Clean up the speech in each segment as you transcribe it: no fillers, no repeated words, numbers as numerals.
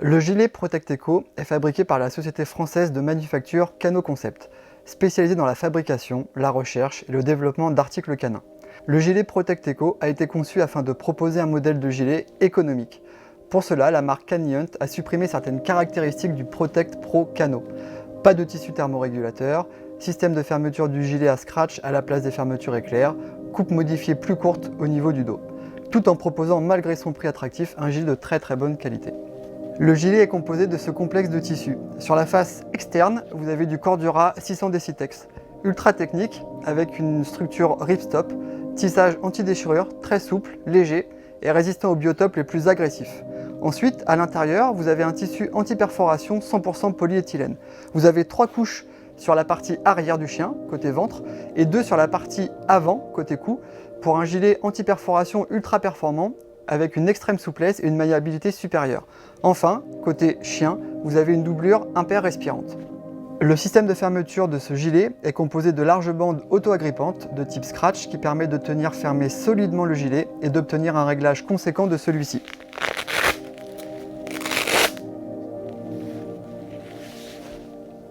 Le gilet Protect Eco est fabriqué par la société française de manufacture Cano Concept, spécialisée dans la fabrication, la recherche et le développement d'articles canins. Le gilet Protect Eco a été conçu afin de proposer un modèle de gilet économique. Pour cela, la marque Canihunt a supprimé certaines caractéristiques du Protect Pro Cano. Pas de tissu thermorégulateur, système de fermeture du gilet à scratch à la place des fermetures éclair, coupe modifiée plus courte au niveau du dos, tout en proposant malgré son prix attractif un gilet de très bonne qualité. Le gilet est composé de ce complexe de tissus. Sur la face externe, vous avez du Cordura 600 Decitex, ultra technique avec une structure ripstop, tissage anti-déchirure, très souple, léger et résistant aux biotopes les plus agressifs. Ensuite, à l'intérieur, vous avez un tissu anti-perforation 100% polyéthylène. Vous avez 3 couches sur la partie arrière du chien, côté ventre, et 2 sur la partie avant, côté cou, pour un gilet anti-perforation ultra performant avec une extrême souplesse et une maniabilité supérieure. Enfin, côté chien, vous avez une doublure imper-respirante. Le système de fermeture de ce gilet est composé de larges bandes auto-agrippantes de type scratch qui permet de tenir fermé solidement le gilet et d'obtenir un réglage conséquent de celui-ci.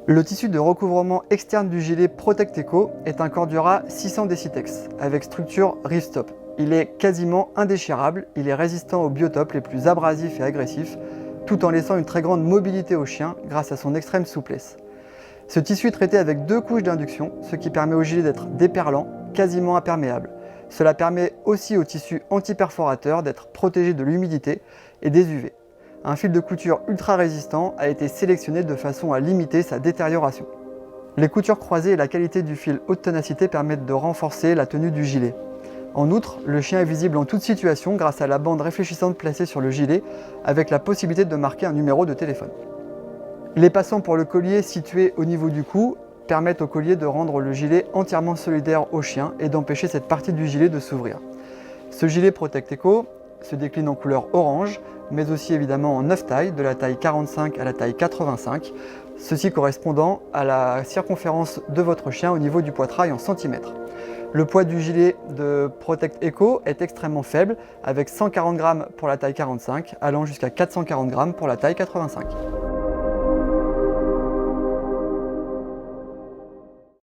Le tissu de recouvrement externe du gilet Protect Eco est un Cordura 600 Decitex avec structure ripstop. Il est quasiment indéchirable, il est résistant aux biotopes les plus abrasifs et agressifs, tout en laissant une très grande mobilité au chien grâce à son extrême souplesse. Ce tissu est traité avec 2 couches d'induction, ce qui permet au gilet d'être déperlant, quasiment imperméable. Cela permet aussi au tissu anti-perforateur d'être protégé de l'humidité et des UV. Un fil de couture ultra résistant a été sélectionné de façon à limiter sa détérioration. Les coutures croisées et la qualité du fil haute ténacité permettent de renforcer la tenue du gilet. En outre, le chien est visible en toute situation grâce à la bande réfléchissante placée sur le gilet avec la possibilité de marquer un numéro de téléphone. Les passants pour le collier situé au niveau du cou permettent au collier de rendre le gilet entièrement solidaire au chien et d'empêcher cette partie du gilet de s'ouvrir. Ce gilet Protect Eco se décline en couleur orange, mais aussi évidemment en 9 tailles, de la taille 45 à la taille 85, ceci correspondant à la circonférence de votre chien au niveau du poitrail en centimètres. Le poids du gilet de Protect Eco est extrêmement faible, avec 140 g pour la taille 45, allant jusqu'à 440 g pour la taille 85.